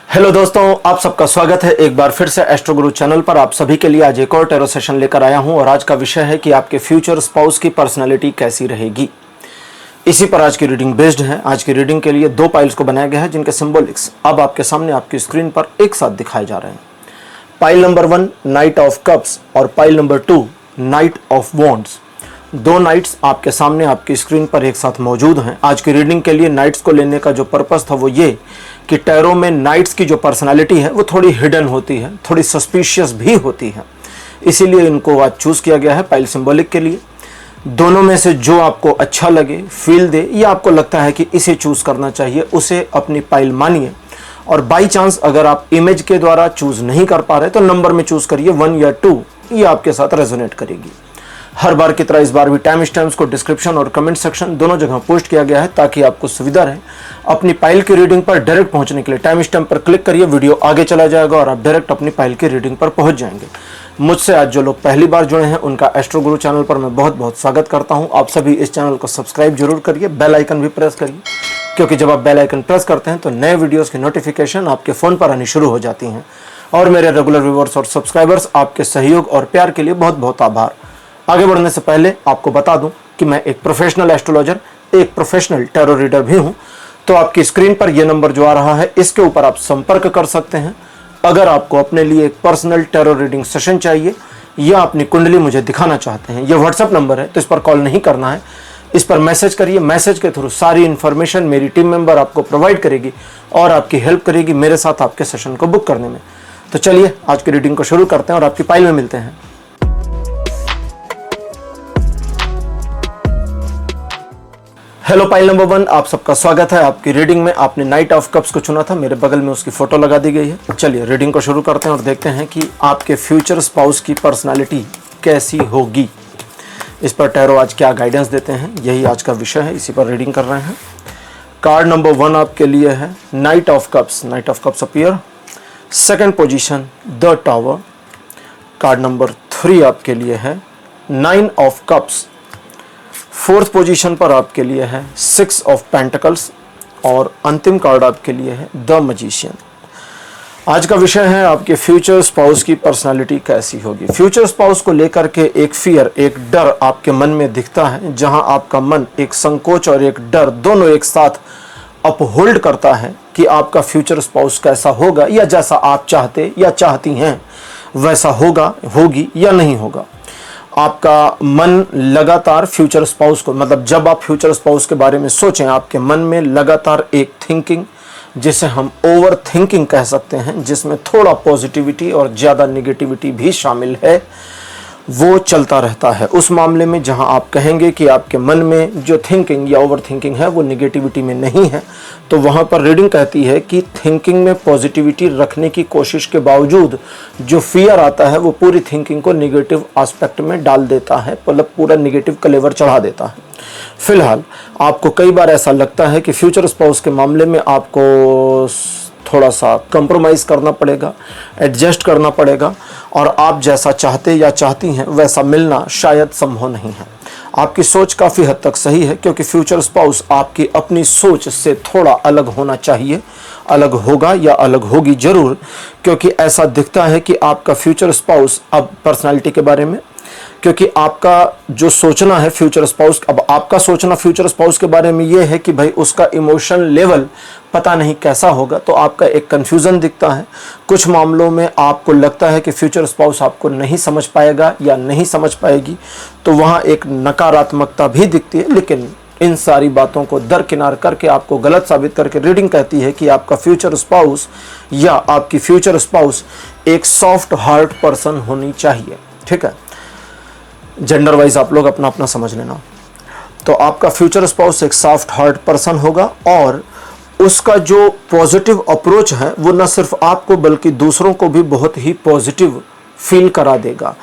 Hello दोस्तों, आप सबका स्वागत है एक बार फिर से एस्ट्रो गुरु चैनल पर। आप सभी के लिए आज एक और टैरो सेशन लेकर आया हूं और आज का विषय है कि आपके फ्यूचर स्पाउस की पर्सनालिटी कैसी रहेगी। इसी पर आज की रीडिंग बेस्ड है। आज की रीडिंग के लिए दो पाइल्स को बनाया गया है जिनके सिंबॉलिक्स अब आपके सामने आपकी स्क्रीन पर एक साथ दिखाए जा रहे हैं। Pile number 1 knight of cups और pile number 2 knight of wands. दो नाइट्स आपके सामने आपकी स्क्रीन पर एक साथ मौजूद हैं। आज की रीडिंग के लिए नाइट्स को लेने का जो पर्पस था वो ये कि टैरो में नाइट्स की जो पर्सनालिटी है वो थोड़ी हिडन होती है, थोड़ी सस्पिशियस भी होती है, इसीलिए इनको आज चूज किया गया है पाइल सिंबॉलिक के लिए। दोनों में से जो आपको अच्छा लगे, फील दे, या आपको लगता है कि इसे चूज करना चाहिए, उसे अपनी पाइल मानिए। और बाई चांस अगर आप इमेज के द्वारा चूज नहीं कर पा रहे तो नंबर में चूज करिए 1 या 2, ये आपके साथ रेजोनेट करेगी। हर बार की तरह इस बार भी टाइम स्टैम्प्स को डिस्क्रिप्शन और कमेंट सेक्शन दोनों जगह पोस्ट किया गया है ताकि आपको सुविधा रहे। अपनी पाइल की रीडिंग पर डायरेक्ट पहुंचने के लिए टाइम स्टैम्प पर क्लिक करिए, वीडियो आगे चला जाएगा और आप डायरेक्ट अपनी पाइल की रीडिंग पर पहुंच जाएंगे। मुझसे आज जो लोग पहली बार जुड़े हैं उनका एस्ट्रो गुरु चैनल पर मैं बहुत बहुत स्वागत करता हूं। आप सभी इस चैनल को सब्सक्राइब जरूर करिए, बेल आइकन भी प्रेस करिए, क्योंकि जब आप बेल आइकन प्रेस करते हैं तो नए वीडियोज़ की नोटिफिकेशन आपके फ़ोन पर आनी शुरू हो जाती हैं। और मेरे रेगुलर व्यूअर्स और सब्सक्राइबर्स, आपके सहयोग और प्यार के लिए बहुत बहुत आभार। आगे बढ़ने से पहले आपको बता दूं कि मैं एक प्रोफेशनल एस्ट्रोलॉजर, एक प्रोफेशनल टैरो रीडर भी हूं। तो आपकी स्क्रीन पर यह नंबर जो आ रहा है इसके ऊपर आप संपर्क कर सकते हैं अगर आपको अपने लिए एक पर्सनल टैरो रीडिंग सेशन चाहिए या अपनी कुंडली मुझे दिखाना चाहते हैं। यह व्हाट्सएप नंबर है तो इस पर कॉल नहीं करना है, इस पर मैसेज करिए। मैसेज के थ्रू सारी इन्फॉर्मेशन मेरी टीम मेंबर आपको प्रोवाइड करेगी और आपकी हेल्प करेगी मेरे साथ आपके सेशन को बुक करने में। तो चलिए आज की रीडिंग को शुरू करते हैं और आपकी पाइल में मिलते हैं। हेलो पाइल नंबर 1, आप सबका स्वागत है। आपकी रीडिंग में आपने नाइट ऑफ कप्स को चुना था, मेरे बगल में उसकी फोटो लगा दी गई है। चलिए रीडिंग को शुरू करते हैं और देखते हैं कि आपके फ्यूचर स्पाउस की पर्सनालिटी कैसी होगी। इस पर टैरो आज क्या गाइडेंस देते हैं, यही आज का विषय है, इसी पर रीडिंग कर रहे हैं। कार्ड नंबर 1 आपके लिए है night of cups. Night of cups appear. Second position the tower. Card number 3 आपके लिए है 9 ऑफ कप्स। फोर्थ पोजीशन पर आपके लिए है 6 ऑफ पेंटिकल्स और अंतिम कार्ड आपके लिए है द मैजिशियन। आज का विषय है आपके फ्यूचर स्पाउस की पर्सनालिटी कैसी होगी। फ्यूचर स्पाउस को लेकर के एक फियर, एक डर आपके मन में दिखता है, जहां आपका मन एक संकोच और एक डर दोनों एक साथ अपहोल्ड करता है कि आपका फ्यूचर स्पाउस कैसा होगा, या जैसा आप चाहते या चाहती हैं वैसा होगा, होगी या नहीं होगा। आपका मन लगातार फ्यूचर स्पाउस को, मतलब जब आप फ्यूचर स्पाउस के बारे में सोचें, आपके मन में लगातार एक थिंकिंग, जिसे हम ओवर थिंकिंग कह सकते हैं, जिसमें थोड़ा पॉजिटिविटी और ज़्यादा निगेटिविटी भी शामिल है, वो चलता रहता है। उस मामले में जहां आप कहेंगे कि आपके मन में जो थिंकिंग या ओवर थिंकिंग है वो निगेटिविटी में नहीं है, तो वहां पर रीडिंग कहती है कि थिंकिंग में पॉजिटिविटी रखने की कोशिश के बावजूद जो फियर आता है वो पूरी थिंकिंग को निगेटिव एस्पेक्ट में डाल देता है, मतलब पूरा निगेटिव का लेवर चढ़ा देता है। फिलहाल आपको कई बार ऐसा लगता है कि फ्यूचर स्पाउस के मामले में आपको थोड़ा सा कंप्रोमाइज़ करना पड़ेगा, एडजस्ट करना पड़ेगा, और आप जैसा चाहते या चाहती हैं वैसा मिलना शायद संभव नहीं है। आपकी सोच काफ़ी हद तक सही है, क्योंकि फ्यूचर स्पाउस आपकी अपनी सोच से थोड़ा अलग होना चाहिए, अलग होगा या अलग होगी ज़रूर, क्योंकि ऐसा दिखता है कि आपका फ्यूचर स्पाउस अब पर्सनालिटी के बारे में, क्योंकि आपका जो सोचना है फ्यूचर स्पाउस, अब आपका सोचना फ्यूचर स्पाउस के बारे में ये है कि भाई उसका इमोशन लेवल पता नहीं कैसा होगा, तो आपका एक कन्फ्यूज़न दिखता है। कुछ मामलों में आपको लगता है कि फ्यूचर स्पाउस आपको नहीं समझ पाएगा या नहीं समझ पाएगी, तो वहाँ एक नकारात्मकता भी दिखती है। लेकिन इन सारी बातों को दरकिनार करके, आपको गलत साबित करके रीडिंग कहती है कि आपका फ्यूचर स्पाउस या आपकी फ्यूचर स्पाउस एक सॉफ्ट हार्ट पर्सन होनी चाहिए। ठीक है, जेंडर वाइज आप लोग अपना अपना समझ लेना। तो आपका फ्यूचर स्पाउस एक सॉफ्ट हार्ट पर्सन होगा और उसका जो पॉजिटिव अप्रोच है वो न सिर्फ आपको बल्कि दूसरों को भी बहुत ही पॉजिटिव फील करा देगा।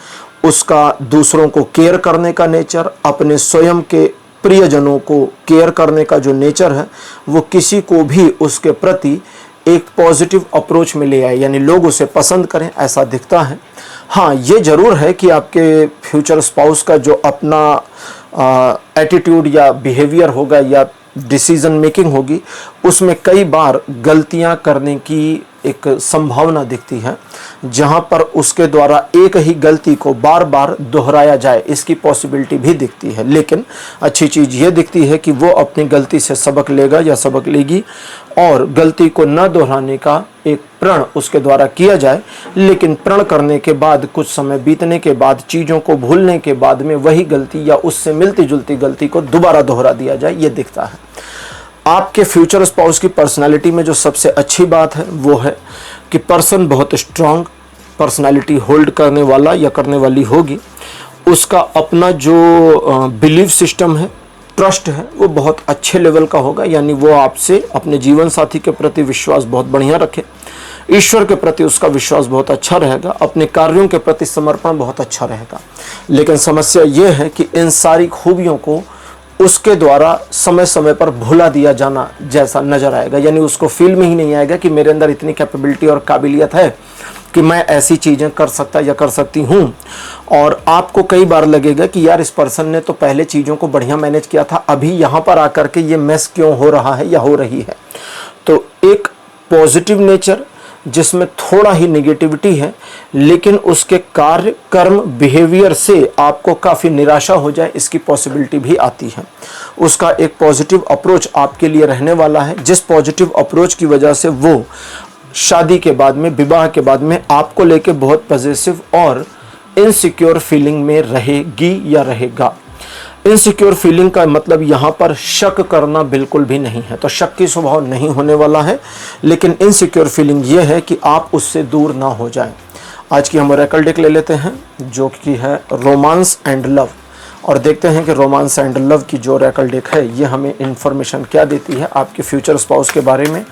उसका दूसरों को केयर करने का नेचर, अपने स्वयं के प्रियजनों को केयर करने का जो नेचर है, वो किसी को भी उसके प्रति एक पॉजिटिव अप्रोच में ले आए, यानी लोग उसे पसंद करें, ऐसा दिखता है। हाँ, ये ज़रूर है कि आपके फ्यूचर स्पाउस का जो अपना एटीट्यूड या बिहेवियर होगा या डिसीजन मेकिंग होगी, उसमें कई बार गलतियां करने की एक संभावना दिखती है जहां पर उसके द्वारा एक ही गलती को बार बार दोहराया जाए, इसकी पॉसिबिलिटी भी दिखती है। लेकिन अच्छी चीज़ ये दिखती है कि वो अपनी गलती से सबक लेगा या सबक लेगी और गलती को न दोहराने का एक प्रण उसके द्वारा किया जाए। लेकिन प्रण करने के बाद, कुछ समय बीतने के बाद, चीज़ों को भूलने के बाद में वही गलती या उससे मिलती जुलती गलती को दोबारा दोहरा दिया जाए, ये दिखता है। आपके फ्यूचर स्पाउस की पर्सनालिटी में जो सबसे अच्छी बात है वो है कि पर्सन बहुत स्ट्रांग पर्सनालिटी होल्ड करने वाला या करने वाली होगी। उसका अपना जो बिलीफ सिस्टम है, ट्रस्ट है, वो बहुत अच्छे लेवल का होगा। यानी वो आपसे अपने जीवन साथी के प्रति विश्वास बहुत बढ़िया रखे, ईश्वर के प्रति उसका विश्वास बहुत अच्छा रहेगा, अपने कार्यों के प्रति समर्पण बहुत अच्छा रहेगा। लेकिन समस्या ये है कि इन सारी खूबियों को उसके द्वारा समय समय पर भुला दिया जाना जैसा नजर आएगा। यानी उसको फील में ही नहीं आएगा कि मेरे अंदर इतनी कैपेबिलिटी और काबिलियत है कि मैं ऐसी चीज़ें कर सकता या कर सकती हूँ। और आपको कई बार लगेगा कि यार इस पर्सन ने तो पहले चीज़ों को बढ़िया मैनेज किया था, अभी यहाँ पर आकर के ये मेस क्यों हो रहा है या हो रही है। तो एक पॉजिटिव नेचर जिसमें थोड़ा ही नेगेटिविटी है, लेकिन उसके कार्य, कर्म, बिहेवियर से आपको काफ़ी निराशा हो जाए, इसकी पॉसिबिलिटी भी आती है। उसका एक पॉजिटिव अप्रोच आपके लिए रहने वाला है, जिस पॉजिटिव अप्रोच की वजह से वो शादी के बाद में, विवाह के बाद में आपको लेके बहुत पॉजिटिव और इनसिक्योर फीलिंग में रहेगी या रहेगा। इनसिक्योर फीलिंग का मतलब यहाँ पर शक करना बिल्कुल भी नहीं है, तो शक की स्वभाव नहीं होने वाला है। लेकिन इनसिक्योर फीलिंग ये है कि आप उससे दूर ना हो जाएं। आज की हम ओरेकल डेक ले लेते हैं जो कि है रोमांस एंड लव, और देखते हैं कि रोमांस एंड लव की जो ओरेकल डेक है ये हमें इन्फॉर्मेशन क्या देती है, आपके फ्यूचर स्पाउस के बारे में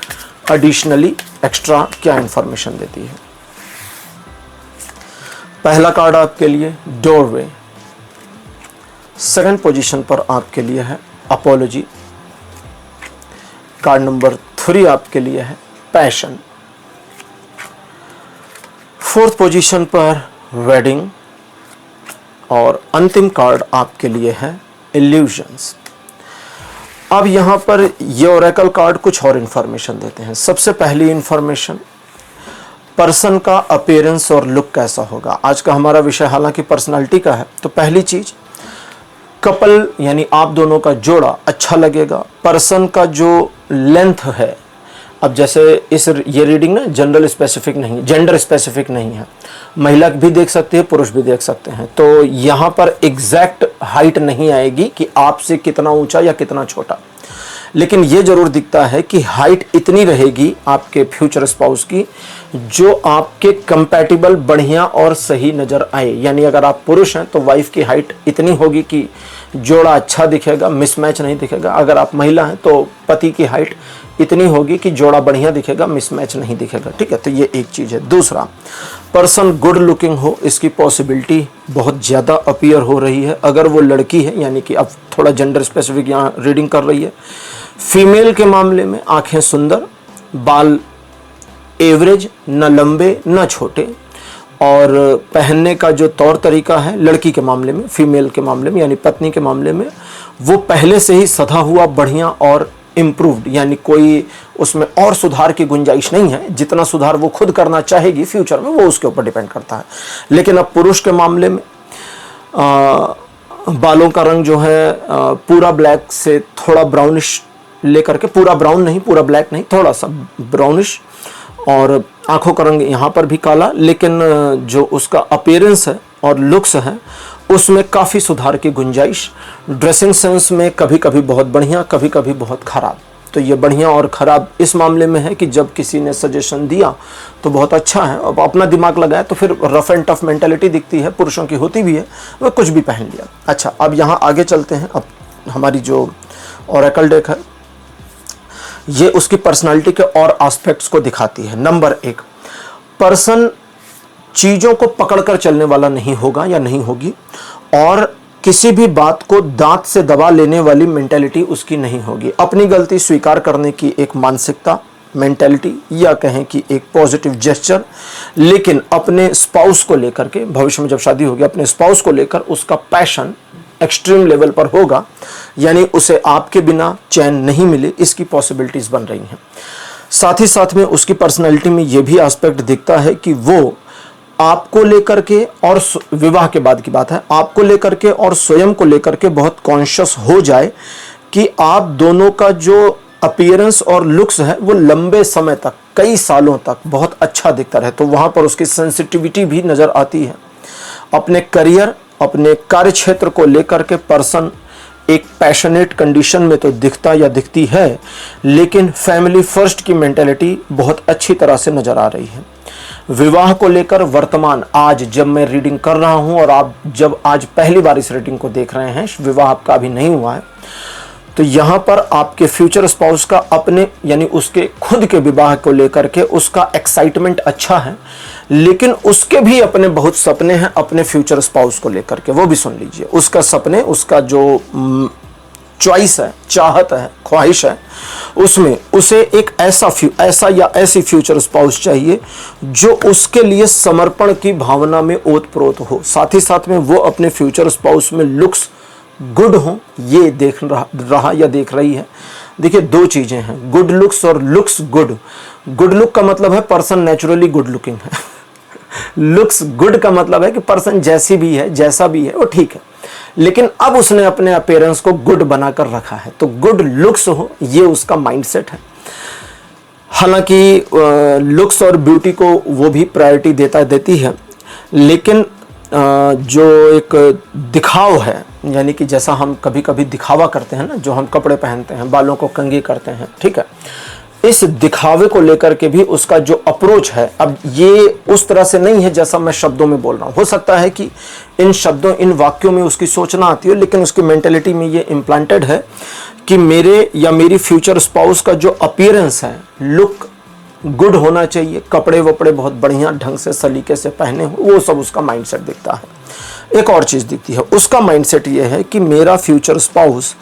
एडिशनली एक्स्ट्रा क्या इन्फॉर्मेशन देती है। पहला कार्ड आपके लिए डोरवे, सेकंड पोजीशन पर आपके लिए है अपोलॉजी, कार्ड नंबर 3 आपके लिए है पैशन, फोर्थ पोजीशन पर वेडिंग, और अंतिम कार्ड आपके लिए है इल्यूजन्स। अब यहाँ पर ये ओरेकल कार्ड कुछ और इन्फॉर्मेशन देते हैं। सबसे पहली इन्फॉर्मेशन, पर्सन का अपीयरेंस और लुक कैसा होगा। आज का हमारा विषय हालांकि पर्सनालिटी का है, तो पहली चीज कपल यानी आप दोनों का जोड़ा अच्छा लगेगा। पर्सन का जो लेंथ है, अब जैसे ये रीडिंग ना जेंडर स्पेसिफिक नहीं है, महिला भी देख सकती है, पुरुष भी देख सकते हैं। तो यहाँ पर एग्जैक्ट हाइट नहीं आएगी कि आपसे कितना ऊंचा या कितना छोटा, लेकिन ये जरूर दिखता है कि हाइट इतनी रहेगी आपके फ्यूचर स्पाउस की जो आपके कंपैटिबल, बढ़िया और सही नज़र आए। यानी अगर आप पुरुष हैं तो वाइफ की हाइट इतनी होगी कि जोड़ा अच्छा दिखेगा, मिसमैच नहीं दिखेगा। अगर आप महिला हैं तो पति की हाइट इतनी होगी कि जोड़ा बढ़िया दिखेगा, मिसमैच नहीं दिखेगा। ठीक है, तो ये एक चीज़ है। दूसरा, पर्सन गुड लुकिंग हो, इसकी पॉसिबिलिटी बहुत ज़्यादा अपीयर हो रही है। अगर वो लड़की है, यानी कि अब थोड़ा जेंडर स्पेसिफिक यहाँ रीडिंग कर रही है। फीमेल के मामले में आंखें सुंदर, बाल एवरेज, न लंबे न छोटे, और पहनने का जो तौर तरीका है लड़की के मामले में, फीमेल के मामले में यानी पत्नी के मामले में, वो पहले से ही सधा हुआ, बढ़िया और इम्प्रूव्ड, यानी कोई उसमें और सुधार की गुंजाइश नहीं है। जितना सुधार वो खुद करना चाहेगी फ्यूचर में, वो उसके ऊपर डिपेंड करता है। लेकिन अब पुरुष के मामले में बालों का रंग जो है पूरा ब्लैक से थोड़ा ब्राउनिश लेकर के, पूरा ब्राउन नहीं, पूरा ब्लैक नहीं, थोड़ा सा ब्राउनिश, और आंखों का रंग यहाँ पर भी काला। लेकिन जो उसका अपीयरेंस है और लुक्स है उसमें काफ़ी सुधार की गुंजाइश। ड्रेसिंग सेंस में कभी कभी बहुत बढ़िया, कभी कभी बहुत ख़राब। तो ये बढ़िया और ख़राब इस मामले में है कि जब किसी ने सजेशन दिया तो बहुत अच्छा है, अब अपना दिमाग लगाया तो फिर रफ एंड टफ मेंटालिटी दिखती है, पुरुषों की होती भी है, वह कुछ भी पहन लिया। अच्छा, अब यहाँ आगे चलते हैं। अब हमारी जो ओरेकल डेक है ये उसकी पर्सनालिटी के और एस्पेक्ट्स को दिखाती है। नंबर 1, पर्सन चीज़ों को पकड़कर चलने वाला नहीं होगा या नहीं होगी, और किसी भी बात को दांत से दबा लेने वाली मेंटालिटी उसकी नहीं होगी। अपनी गलती स्वीकार करने की एक मानसिकता, मेंटालिटी, या कहें कि एक पॉजिटिव जेस्चर, लेकिन अपने स्पाउस को लेकर के, भविष्य में जब शादी होगी, अपने स्पाउस को लेकर उसका पैशन एक्सट्रीम लेवल पर होगा, यानी उसे आपके बिना चैन नहीं मिले, इसकी पॉसिबिलिटीज बन रही हैं। साथ ही साथ में उसकी पर्सनैलिटी में ये भी एस्पेक्ट दिखता है कि वो आपको लेकर के और विवाह के बाद की बात है, आपको लेकर के और स्वयं को लेकर के बहुत कॉन्शियस हो जाए कि आप दोनों का जो अपीयरेंस और लुक्स है वो लंबे समय तक, कई सालों तक बहुत अच्छा दिखता रहे। तो वहाँ पर उसकी सेंसिटिविटी भी नज़र आती है। अपने करियर, अपने कार्य क्षेत्र को लेकर के पर्सन एक पैशनेट कंडीशन में तो दिखता या दिखती है, लेकिन फैमिली फर्स्ट की मेंटेलिटी बहुत अच्छी तरह से नज़र आ रही है। विवाह को लेकर वर्तमान आज जब मैं रीडिंग कर रहा हूं और आप जब आज पहली बार इस रीडिंग को देख रहे हैं, विवाह आपका अभी नहीं हुआ है, तो यहाँ पर आपके फ्यूचर स्पाउस का अपने यानी उसके खुद के विवाह को लेकर के उसका एक्साइटमेंट अच्छा है, लेकिन उसके भी अपने बहुत सपने हैं अपने फ्यूचर स्पाउस को लेकर के। वो भी सुन लीजिए, उसका सपने, उसका जो चॉइस है, चाहत है, ख्वाहिश है, उसमें उसे एक ऐसा या ऐसी फ्यूचर स्पाउस चाहिए जो उसके लिए समर्पण की भावना में ओतप्रोत हो। साथ ही साथ में वो अपने फ्यूचर स्पाउस में लुक्स गुड हो, ये देख रहा या देख रही है। देखिए, दो चीजें हैं, गुड लुक्स और लुक्स गुड। गुड लुक का मतलब है पर्सन नेचुरली गुड लुकिंग है। लुक्स गुड का मतलब है कि पर्सन जैसी भी है, जैसा भी है वो ठीक है, लेकिन अब उसने अपने अपीयरेंस को गुड बनाकर रखा है। तो गुड लुक्स हो, ये उसका माइंडसेट है। हालांकि लुक्स और ब्यूटी को वो भी प्रायोरिटी देती है, लेकिन जो एक दिखाव है, यानी कि जैसा हम कभी कभी दिखावा करते हैं ना, जो हम कपड़े पहनते हैं, बालों को कंघी करते हैं, ठीक है, इस दिखावे को लेकर के भी उसका जो अप्रोच है, अब ये उस तरह से नहीं है जैसा मैं शब्दों में बोल रहा हूँ। हो सकता है कि इन शब्दों, इन वाक्यों में उसकी सोचना आती हो, लेकिन उसकी मेंटेलिटी में ये इम्प्लांटेड है कि मेरे या मेरी फ्यूचर स्पाउस का जो अपीयरेंस है, लुक गुड होना चाहिए, कपड़े वपड़े बहुत बढ़िया ढंग से सलीके से पहने हो, वो सब उसका माइंडसेट दिखता है। एक और चीज़ दिखती है, उसका माइंडसेट ये है कि मेरा फ्यूचर स्पाउस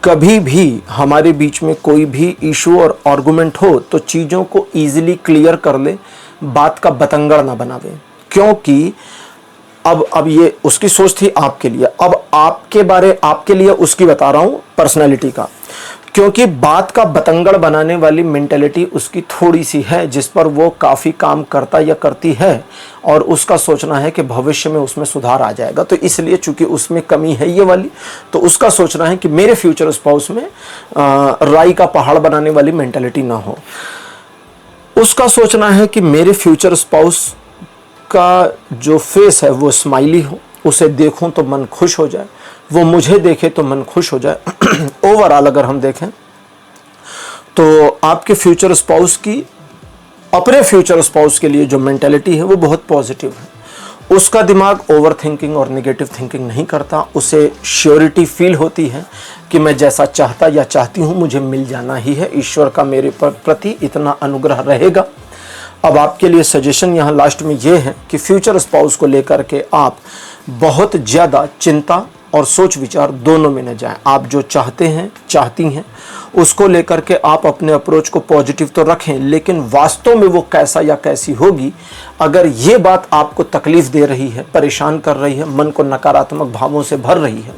कभी भी हमारे बीच में कोई भी इशू और आर्गुमेंट हो तो चीज़ों को ईजिली क्लियर कर ले, बात का बतंगड़ ना बनावे। क्योंकि अब ये उसकी सोच थी आपके लिए, अब आपके लिए उसकी बता रहा हूँ पर्सनैलिटी का, क्योंकि बात का बतंगड़ बनाने वाली मेंटेलिटी उसकी थोड़ी सी है, जिस पर वो काफ़ी काम करता या करती है, और उसका सोचना है कि भविष्य में उसमें सुधार आ जाएगा। तो इसलिए चूंकि उसमें कमी है ये वाली, तो उसका सोचना है कि मेरे फ्यूचर स्पाउस में राई का पहाड़ बनाने वाली मेंटेलिटी ना हो। उसका सोचना है कि मेरे फ्यूचर स्पाउस का जो फेस है वो स्माइली हो, उसे देखूं तो मन खुश हो जाए, वो मुझे देखे तो मन खुश हो जाए। ओवरऑल अगर हम देखें तो आपके फ्यूचर स्पाउस की अपने फ्यूचर स्पाउस के लिए जो मेंटेलिटी है वो बहुत पॉजिटिव है। उसका दिमाग ओवर थिंकिंग और नेगेटिव थिंकिंग नहीं करता। उसे श्योरिटी फील होती है कि मैं जैसा चाहता या चाहती हूँ मुझे मिल जाना ही है, ईश्वर का मेरे प्रति इतना अनुग्रह रहेगा। अब आपके लिए सजेशन यहाँ लास्ट में ये है कि फ्यूचर स्पाउस को लेकर के आप बहुत ज़्यादा चिंता और सोच विचार दोनों में न जाएं। आप जो चाहते हैं, चाहती हैं, उसको लेकर के आप अपने अप्रोच को पॉजिटिव तो रखें, लेकिन वास्तव में वो कैसा या कैसी होगी, अगर ये बात आपको तकलीफ दे रही है, परेशान कर रही है, मन को नकारात्मक भावों से भर रही है,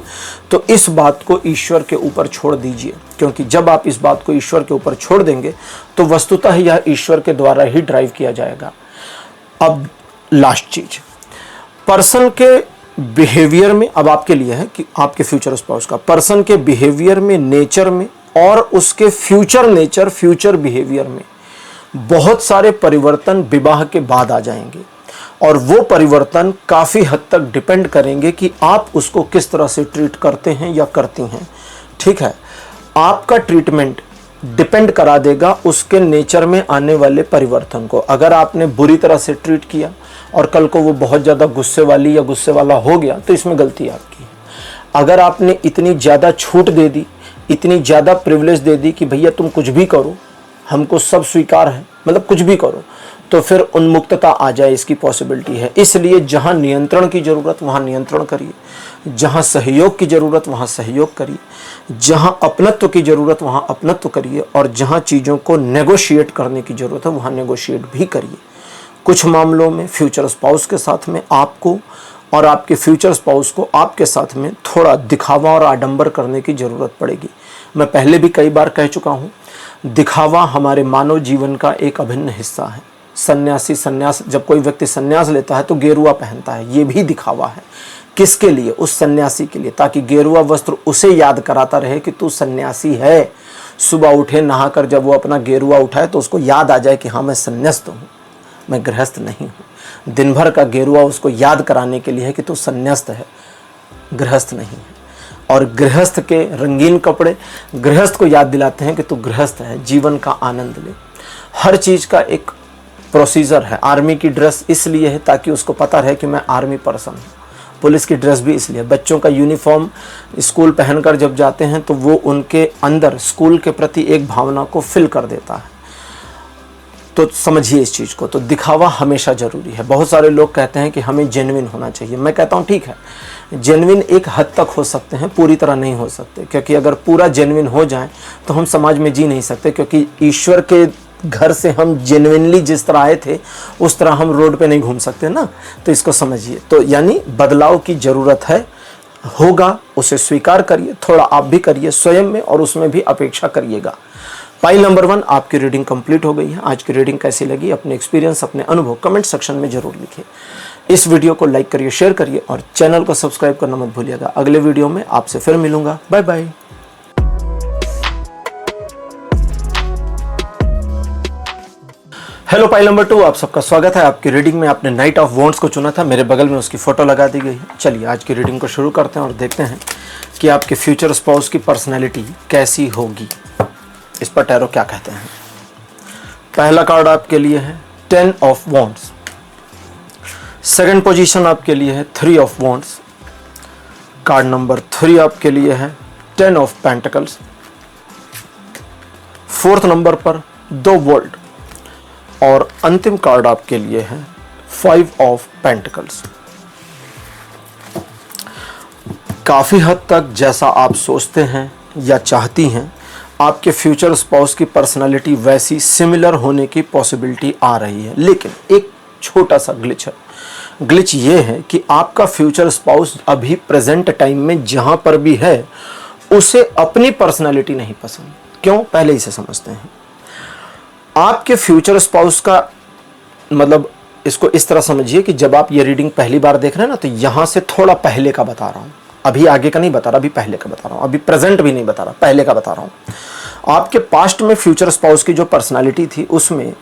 तो इस बात को ईश्वर के ऊपर छोड़ दीजिए। क्योंकि जब आप इस बात को ईश्वर के ऊपर छोड़ देंगे तो वस्तुतः यह ईश्वर के द्वारा ही ड्राइव किया जाएगा। अब लास्ट चीज, पर्सन के बिहेवियर में, अब आपके लिए है कि आपके फ्यूचर स्पाउस का पर्सन के बिहेवियर में, नेचर में और उसके फ्यूचर नेचर, फ्यूचर बिहेवियर में बहुत सारे परिवर्तन विवाह के बाद आ जाएंगे, और वो परिवर्तन काफ़ी हद तक डिपेंड करेंगे कि आप उसको किस तरह से ट्रीट करते हैं या करती हैं। ठीक है, आपका ट्रीटमेंट डिपेंड करा देगा उसके नेचर में आने वाले परिवर्तन को। अगर आपने बुरी तरह से ट्रीट किया और कल को वो बहुत ज़्यादा गुस्से वाली या गुस्से वाला हो गया तो इसमें गलती आपकी है। अगर आपने इतनी ज़्यादा छूट दे दी, इतनी ज़्यादा प्रिविलेज दे दी कि भैया तुम कुछ भी करो, हमको सब स्वीकार है, मतलब कुछ भी करो, तो फिर उन्मुक्तता आ जाए, इसकी पॉसिबिलिटी है। इसलिए जहाँ नियंत्रण की ज़रूरत वहाँ नियंत्रण करिए, जहाँ सहयोग की ज़रूरत वहाँ सहयोग करिए, जहाँ अपनत्व की ज़रूरत वहाँ अपनत्व करिए, और जहाँ चीज़ों को नेगोशिएट करने की ज़रूरत है वहाँ नेगोशिएट भी करिए। कुछ मामलों में फ्यूचर स्पाउस के साथ में आपको और आपके फ्यूचर स्पाउस को आपके साथ में थोड़ा दिखावा और आडंबर करने की ज़रूरत पड़ेगी। मैं पहले भी कई बार कह चुका हूँ दिखावा हमारे मानव जीवन का एक अभिन्न हिस्सा है। संन्यास जब कोई व्यक्ति संन्यास लेता है तो गेरुआ पहनता है, ये भी दिखावा है। किसके लिए? उस सन्यासी के लिए, ताकि गेरुआ वस्त्र उसे याद कराता रहे कि तू सन्यासी है। सुबह उठे नहाकर जब वो अपना गेरुआ उठाए तो उसको याद आ जाए कि हाँ मैं संन्यास्त हूँ, मैं गृहस्थ नहीं हूँ। दिन भर का गेरुआ उसको याद कराने के लिए है कि तू संन्यास्त है, गृहस्थ नहीं है। और गृहस्थ के रंगीन कपड़े गृहस्थ को याद दिलाते हैं कि तू गृहस्थ है, जीवन का आनंद ले। हर चीज़ का एक प्रोसीजर है। आर्मी की ड्रेस इसलिए है ताकि उसको पता रहे कि मैं आर्मी पर्सन हूँ। पुलिस की ड्रेस भी इसलिए। बच्चों का यूनिफॉर्म स्कूल पहनकर जब जाते हैं तो वो उनके अंदर स्कूल के प्रति एक भावना को फिल कर देता है। तो समझिए इस चीज़ को। तो दिखावा हमेशा ज़रूरी है। बहुत सारे लोग कहते हैं कि हमें जेन्युइन होना चाहिए। मैं कहता हूँ ठीक है, जेन्युइन एक हद तक हो सकते हैं, पूरी तरह नहीं हो सकते, क्योंकि अगर पूरा जेन्युइन हो जाए तो हम समाज में जी नहीं सकते। क्योंकि ईश्वर के घर से हम जेन्युइनली जिस तरह आए थे उस तरह हम रोड पे नहीं घूम सकते ना। तो इसको समझिए। तो यानी बदलाव की ज़रूरत है, होगा, उसे स्वीकार करिए, थोड़ा आप भी करिए स्वयं में, और उसमें भी अपेक्षा करिएगा। पाइल नंबर 1 आपकी रीडिंग कंप्लीट हो गई है। आज की रीडिंग कैसी लगी, अपने एक्सपीरियंस, अपने अनुभव कमेंट सेक्शन में जरूर लिखिए। इस वीडियो को लाइक करिए, शेयर करिए और चैनल को सब्सक्राइब करना मत भूलिएगा। अगले वीडियो में आपसे फिर मिलूंगा। Bye bye. हेलो पाइल नंबर 2, आप सबका स्वागत है। आपकी रीडिंग में आपने नाइट ऑफ वॉन्ड्स को चुना था। मेरे बगल में उसकी फोटो लगा दी गई है। चलिए आज की रीडिंग को शुरू करते हैं और देखते हैं कि आपके फ्यूचर स्पाउस की पर्सनैलिटी कैसी होगी। इस पर टैरो क्या कहते हैं। पहला कार्ड आपके लिए है 10 ऑफ वॉन्ड्स। सेकंड पोजीशन आपके लिए है 3 ऑफ वॉन्ड्स। कार्ड नंबर 3 आपके लिए है 10 ऑफ पेंटिकल्स। फोर्थ नंबर पर 2 वर्ल्ड। और अंतिम कार्ड आपके लिए है 5 ऑफ पेंटिकल्स। काफी हद तक जैसा आप सोचते हैं या चाहती हैं, आपके फ्यूचर स्पाउस की पर्सनालिटी वैसी सिमिलर होने की पॉसिबिलिटी आ रही है। लेकिन एक छोटा सा ग्लिच है। ग्लिच ये है कि आपका फ्यूचर स्पाउस अभी प्रेजेंट टाइम में जहां पर भी है उसे अपनी पर्सनालिटी नहीं पसंद। क्यों? पहले इसे समझते हैं। आपके फ्यूचर स्पाउस का मतलब, इसको इस तरह समझिए कि जब आप ये रीडिंग पहली बार देख रहे हैं ना, तो यहां से थोड़ा पहले का बता रहा हूं। अभी आगे का नहीं बता रहा, अभी पहले का बता रहा हूं। अभी प्रेजेंट भी नहीं बता रहा, पहले का बता रहा हूं। आपके पास्ट में फ्यूचर स्पाउस की जो पर्सनालिटी थी उसमें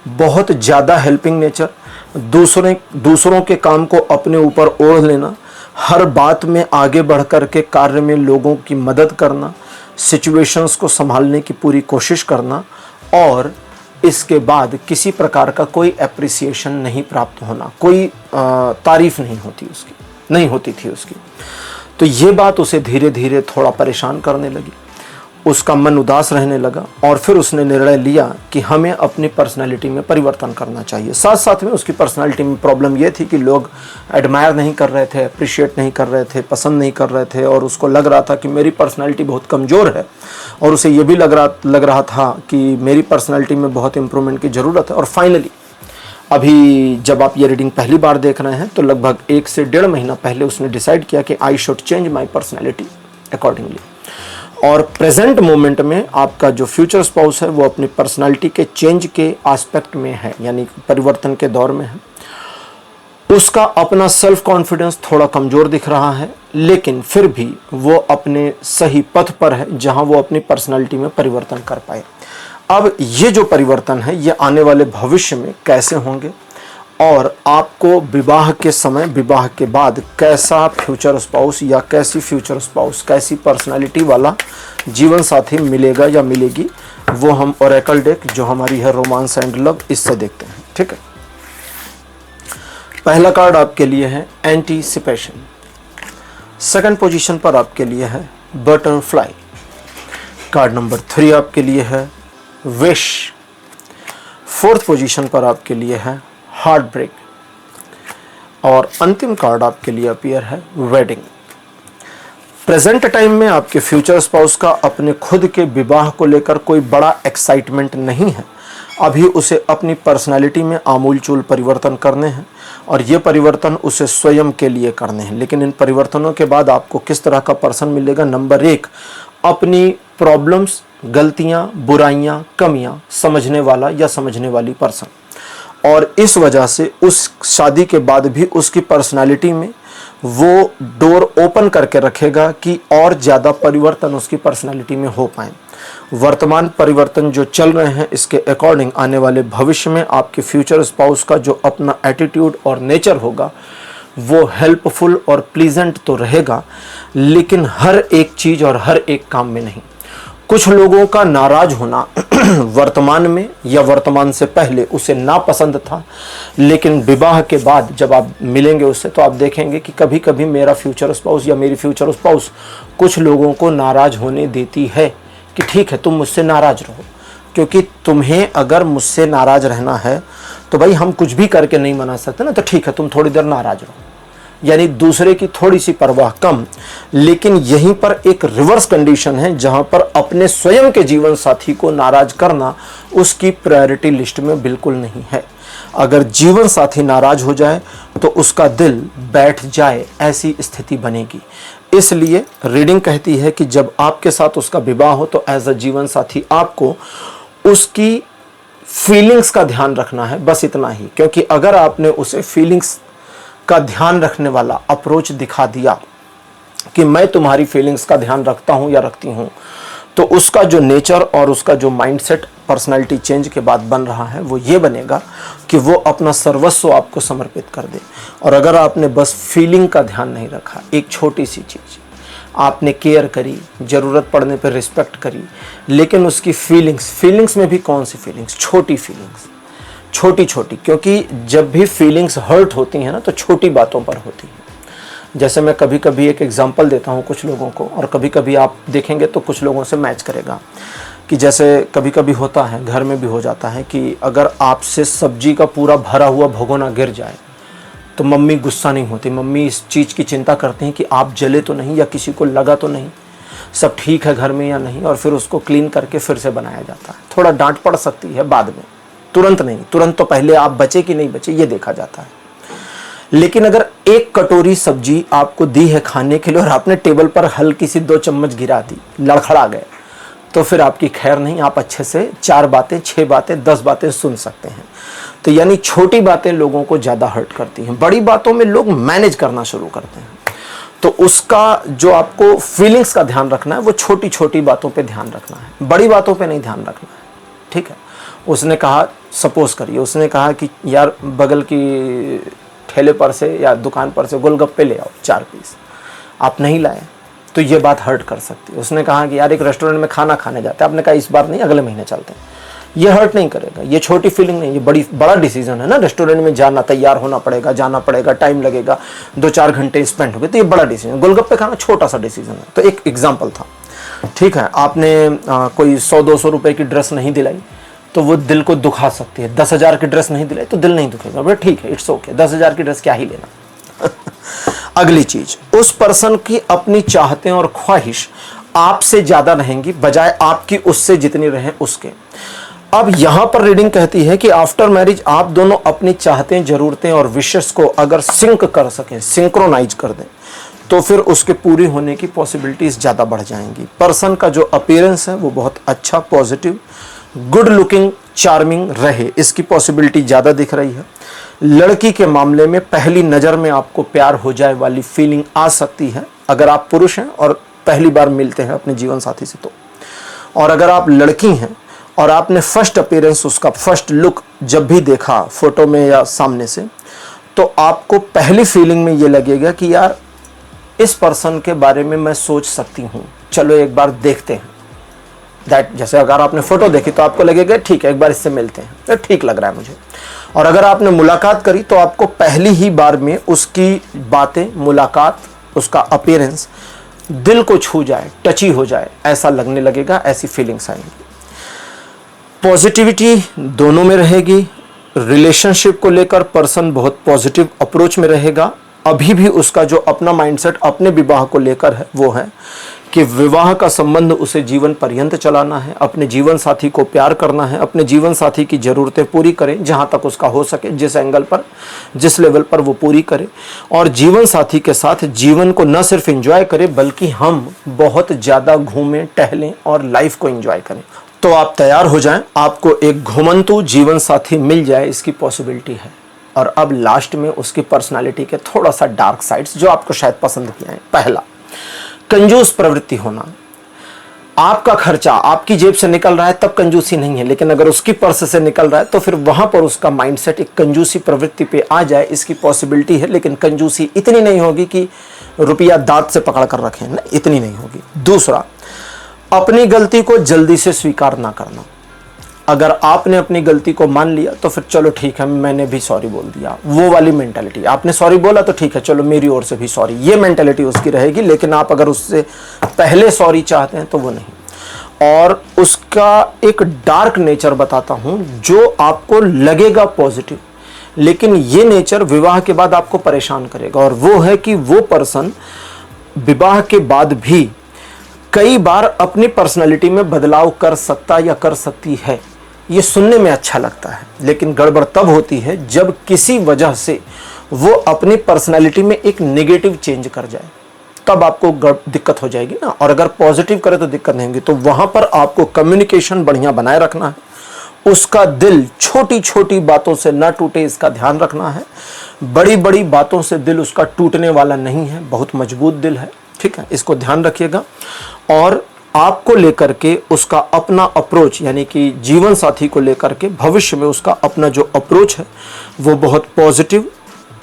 बहुत ज़्यादा हेल्पिंग नेचर, दूसरों के काम को अपने ऊपर ओढ़ लेना, हर बात में आगे बढ़ कर के कार्य में लोगों की मदद करना, सिचुएशंस को संभालने की पूरी कोशिश करना, और इसके बाद किसी प्रकार का कोई एप्रिसिएशन नहीं प्राप्त होना, कोई तारीफ नहीं होती थी उसकी। तो ये बात उसे धीरे धीरे थोड़ा परेशान करने लगी। उसका मन उदास रहने लगा और फिर उसने निर्णय लिया कि हमें अपनी पर्सनालिटी में परिवर्तन करना चाहिए। साथ साथ में उसकी पर्सनालिटी में प्रॉब्लम ये थी कि लोग एडमायर नहीं कर रहे थे, अप्रिशिएट नहीं कर रहे थे, पसंद नहीं कर रहे थे, और उसको लग रहा था कि मेरी पर्सनालिटी बहुत कमज़ोर है, और उसे ये भी लग रहा था कि मेरी पर्सनालिटी में बहुत इम्प्रूवमेंट की ज़रूरत है। और फाइनली अभी जब आप ये रीडिंग पहली बार देख रहे हैं तो लगभग 1 से 1.5 महीना पहले उसने डिसाइड किया कि I should change my personality accordingly. और प्रेजेंट मोमेंट में आपका जो फ्यूचर स्पाउस है वो अपनी पर्सनालिटी के चेंज के एस्पेक्ट में है, यानी परिवर्तन के दौर में है। उसका अपना सेल्फ कॉन्फिडेंस थोड़ा कमज़ोर दिख रहा है, लेकिन फिर भी वो अपने सही पथ पर है जहां वो अपनी पर्सनालिटी में परिवर्तन कर पाए। अब ये जो परिवर्तन है ये आने वाले भविष्य में कैसे होंगे, और आपको विवाह के समय, विवाह के बाद कैसा फ्यूचर स्पाउस या कैसी फ्यूचर स्पाउस, कैसी पर्सनालिटी वाला जीवन साथी मिलेगा या मिलेगी, वो हम ओरेकल डेक जो हमारी है रोमांस एंड लव, इससे देखते हैं। ठीक है, पहला कार्ड आपके लिए है एंटीसिपेशन। सेकंड पोजीशन पर आपके लिए है बटरफ्लाई। कार्ड नंबर 3 आपके लिए है विश। फोर्थ पोजीशन पर आपके लिए है हार्ट ब्रेक, और अंतिम कार्ड आपके लिए अपीयर है वेडिंग। प्रेजेंट टाइम में आपके फ्यूचर स्पाउस का अपने खुद के विवाह को लेकर कोई बड़ा एक्साइटमेंट नहीं है। अभी उसे अपनी पर्सनालिटी में आमूलचूल परिवर्तन करने हैं, और ये परिवर्तन उसे स्वयं के लिए करने हैं। लेकिन इन परिवर्तनों के बाद आपको किस तरह का पर्सन मिलेगा? नंबर 1, अपनी प्रॉब्लम्स गलतियां, बुराइयां, कमियां समझने वाला या समझने वाली पर्सन। और इस वजह से उस शादी के बाद भी उसकी पर्सनालिटी में वो डोर ओपन करके रखेगा कि और ज़्यादा परिवर्तन उसकी पर्सनालिटी में हो पाए। वर्तमान परिवर्तन जो चल रहे हैं, इसके अकॉर्डिंग आने वाले भविष्य में आपके फ्यूचर स्पाउस का जो अपना एटीट्यूड और नेचर होगा वो हेल्पफुल और प्लीजेंट तो रहेगा, लेकिन हर एक चीज़ और हर एक काम में नहीं। कुछ लोगों का नाराज होना वर्तमान में या वर्तमान से पहले उसे नापसंद था, लेकिन विवाह के बाद जब आप मिलेंगे उससे तो आप देखेंगे कि कभी कभी मेरा फ्यूचर स्पाउस या मेरी फ्यूचर स्पाउस कुछ लोगों को नाराज होने देती है कि ठीक है तुम मुझसे नाराज रहो, क्योंकि तुम्हें अगर मुझसे नाराज रहना है तो भाई हम कुछ भी करके नहीं मना सकते ना, तो ठीक है तुम थोड़ी देर नाराज रहो, यानी दूसरे की थोड़ी सी परवाह कम। लेकिन यहीं पर एक रिवर्स कंडीशन है जहां पर अपने स्वयं के जीवन साथी को नाराज करना उसकी प्रायोरिटी लिस्ट में बिल्कुल नहीं है। अगर जीवन साथी नाराज हो जाए तो उसका दिल बैठ जाए, ऐसी स्थिति बनेगी। इसलिए रीडिंग कहती है कि जब आपके साथ उसका विवाह हो तो एज अ जीवन साथी आपको उसकी फीलिंग्स का ध्यान रखना है, बस इतना ही। क्योंकि अगर आपने उसे फीलिंग्स का ध्यान रखने वाला अप्रोच दिखा दिया कि मैं तुम्हारी फीलिंग्स का ध्यान रखता हूं या रखती हूं, तो उसका जो नेचर और उसका जो माइंडसेट पर्सनालिटी चेंज के बाद बन रहा है वो ये बनेगा कि वो अपना सर्वस्व आपको समर्पित कर दे। और अगर आपने बस फीलिंग का ध्यान नहीं रखा, एक छोटी सी चीज़ आपने केयर करी, ज़रूरत पड़ने पर रिस्पेक्ट करी, लेकिन उसकी फीलिंग्स में भी कौन सी फीलिंग्स, छोटी फीलिंग्स, छोटी छोटी, क्योंकि जब भी फीलिंग्स हर्ट होती हैं ना तो छोटी बातों पर होती हैं। जैसे मैं कभी कभी एक एग्जांपल देता हूँ कुछ लोगों को, और कभी कभी आप देखेंगे तो कुछ लोगों से मैच करेगा कि जैसे कभी कभी होता है, घर में भी हो जाता है कि अगर आपसे सब्जी का पूरा भरा हुआ भगोना गिर जाए तो मम्मी गुस्सा नहीं होती, मम्मी इस चीज़ की चिंता करती हैं कि आप जले तो नहीं या किसी को लगा तो नहीं, सब ठीक है घर में या नहीं, और फिर उसको क्लीन करके फिर से बनाया जाता है। थोड़ा डांट पड़ सकती है बाद में, तुरंत नहीं, तुरंत तो पहले आप बचे कि नहीं बचे ये देखा जाता है। लेकिन अगर एक कटोरी सब्जी आपको दी है खाने के लिए और आपने टेबल पर हल्की सी 2 चम्मच गिरा दी, लड़खड़ा गए, तो फिर आपकी खैर नहीं, आप अच्छे से 4 बातें, 6 बातें, 10 बातें सुन सकते हैं। तो यानी छोटी बातें लोगों को ज़्यादा हर्ट करती हैं, बड़ी बातों में लोग मैनेज करना शुरू करते हैं। तो उसका जो आपको फीलिंग्स का ध्यान रखना है वो छोटी छोटी बातों पे ध्यान रखना है, बड़ी बातों पे नहीं ध्यान रखना है, ठीक है। उसने कहा, सपोज करिए उसने कहा कि यार बगल की ठेले पर से या दुकान पर से गोलगप्पे ले आओ 4 पीस, आप नहीं लाए तो ये बात हर्ट कर सकती है। उसने कहा कि यार एक रेस्टोरेंट में खाना खाने जाते हैं, आपने कहा इस बार नहीं अगले महीने चलते हैं, ये हर्ट नहीं करेगा, ये छोटी फीलिंग नहीं, ये बड़ा डिसीजन है ना। रेस्टोरेंट में जाना, तैयार होना पड़ेगा, जाना पड़ेगा, टाइम लगेगा, 2-4 घंटे स्पेंड हो गए, तो ये बड़ा डिसीजन। गोलगप्पे खाना छोटा सा डिसीजन है। तो एक एग्जाम्पल था, ठीक है, आपने कोई 100-200 रुपए की ड्रेस नहीं दिलाई तो वो दिल को दुखा सकती है। 10,000 की ड्रेस नहीं दिलाई तो दिल नहीं दुखेगा, बट ठीक है, इट्स ओके, 10,000 की ड्रेस क्या ही लेना। अगली चीज, उस पर्सन की अपनी चाहतें और ख्वाहिश आपसे ज्यादा रहेंगी बजाय आपकी उससे जितनी रहे उसके। अब यहां पर रीडिंग कहती है कि आफ्टर मैरिज आप दोनों अपनी चाहतें, जरूरतें और विशेष को अगर सिंक कर सकें, सिंक्रोनाइज कर दें, तो फिर उसके पूरी होने की पॉसिबिलिटीज ज़्यादा बढ़ जाएंगी। पर्सन का जो अपीयरेंस है वो बहुत अच्छा, पॉजिटिव, गुड लुकिंग, चार्मिंग रहे, इसकी पॉसिबिलिटी ज़्यादा दिख रही है। लड़की के मामले में पहली नज़र में आपको प्यार हो जाए वाली फीलिंग आ सकती है अगर आप पुरुष हैं और पहली बार मिलते हैं अपने जीवन साथी से तो। और अगर आप लड़की हैं और आपने फर्स्ट अपीयरेंस, उसका फर्स्ट लुक जब भी देखा फोटो में या सामने से, तो आपको पहली फीलिंग में ये लगेगा कि यार इस पर्सन के बारे में मैं सोच सकती हूँ, चलो एक बार देखते हैं। दैट, जैसे अगर आपने फोटो देखी तो आपको लगेगा ठीक है एक बार इससे मिलते हैं, तो ठीक लग रहा है मुझे। और अगर आपने मुलाकात करी तो आपको पहली ही बार में उसकी बातें, मुलाकात, उसका अपीयरेंस दिल को छू जाए, टची हो जाए, ऐसा लगने लगेगा, ऐसी फीलिंग्स आएंगी। पॉजिटिविटी दोनों में रहेगी। रिलेशनशिप को लेकर पर्सन बहुत पॉजिटिव अप्रोच में रहेगा। अभी भी उसका जो अपना माइंडसेट अपने विवाह को लेकर है वो है कि विवाह का संबंध उसे जीवन पर्यंत चलाना है, अपने जीवन साथी को प्यार करना है, अपने जीवन साथी की ज़रूरतें पूरी करें जहाँ तक उसका हो सके, जिस एंगल पर, जिस लेवल पर वो पूरी करे, और जीवन साथी के साथ जीवन को न सिर्फ एंजॉय करें बल्कि हम बहुत ज़्यादा घूमें, टहलें और लाइफ को एंजॉय करें। तो आप तैयार हो जाएं, आपको एक घुमंतु जीवन साथी मिल जाए, इसकी पॉसिबिलिटी है। और अब लास्ट में उसकी पर्सनालिटी के थोड़ा सा डार्क साइड्स जो आपको शायद पसंद किया है। पहला, कंजूस प्रवृत्ति होना। आपका खर्चा आपकी जेब से निकल रहा है तब कंजूसी नहीं है, लेकिन अगर उसकी पर्स से निकल रहा है तो फिर वहां पर उसका माइंडसेट एक कंजूसी प्रवृत्ति पे आ जाए, इसकी पॉसिबिलिटी है। लेकिन कंजूसी इतनी नहीं होगी कि रुपया दांत से पकड़ कर रखें, ना, इतनी नहीं होगी। दूसरा, अपनी गलती को जल्दी से स्वीकार ना करना। अगर आपने अपनी गलती को मान लिया तो फिर चलो ठीक है, मैंने भी सॉरी बोल दिया, वो वाली मेंटालिटी। आपने सॉरी बोला तो ठीक है, चलो मेरी ओर से भी सॉरी, ये मेंटालिटी उसकी रहेगी। लेकिन आप अगर उससे पहले सॉरी चाहते हैं तो वो नहीं। और उसका एक डार्क नेचर बताता हूं जो आपको लगेगा पॉजिटिव, लेकिन ये नेचर विवाह के बाद आपको परेशान करेगा। और वो है कि वो पर्सन विवाह के बाद भी कई बार अपनी पर्सनैलिटी में बदलाव कर सकता या कर सकती है। ये सुनने में अच्छा लगता है, लेकिन गड़बड़ तब होती है जब किसी वजह से वो अपनी पर्सनैलिटी में एक नेगेटिव चेंज कर जाए, तब आपको दिक्कत हो जाएगी ना। और अगर पॉजिटिव करे तो दिक्कत नहीं होगी। तो वहां पर आपको कम्युनिकेशन बढ़िया बनाए रखना है, उसका दिल छोटी छोटी बातों से ना टूटे, इसका ध्यान रखना है। बड़ी बड़ी बातों से दिल उसका टूटने वाला नहीं है, बहुत मजबूत दिल है, ठीक है, इसको ध्यान रखिएगा। और आपको लेकर के उसका अपना अप्रोच, यानी कि जीवन साथी को लेकर के भविष्य में उसका अपना जो अप्रोच है वो बहुत पॉजिटिव,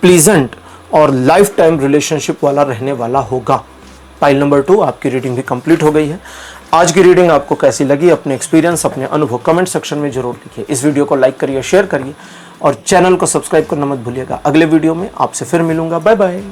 प्लीजेंट और लाइफ टाइम रिलेशनशिप वाला रहने वाला होगा। पाइल नंबर 2 आपकी रीडिंग भी कंप्लीट हो गई है। आज की रीडिंग आपको कैसी लगी, अपने एक्सपीरियंस, अपने अनुभव कमेंट सेक्शन में जरूर लिखिए। इस वीडियो को लाइक करिए, शेयर करिए और चैनल को सब्सक्राइब करना मत भूलिएगा। अगले वीडियो में आपसे फिर मिलूंगा। Bye bye.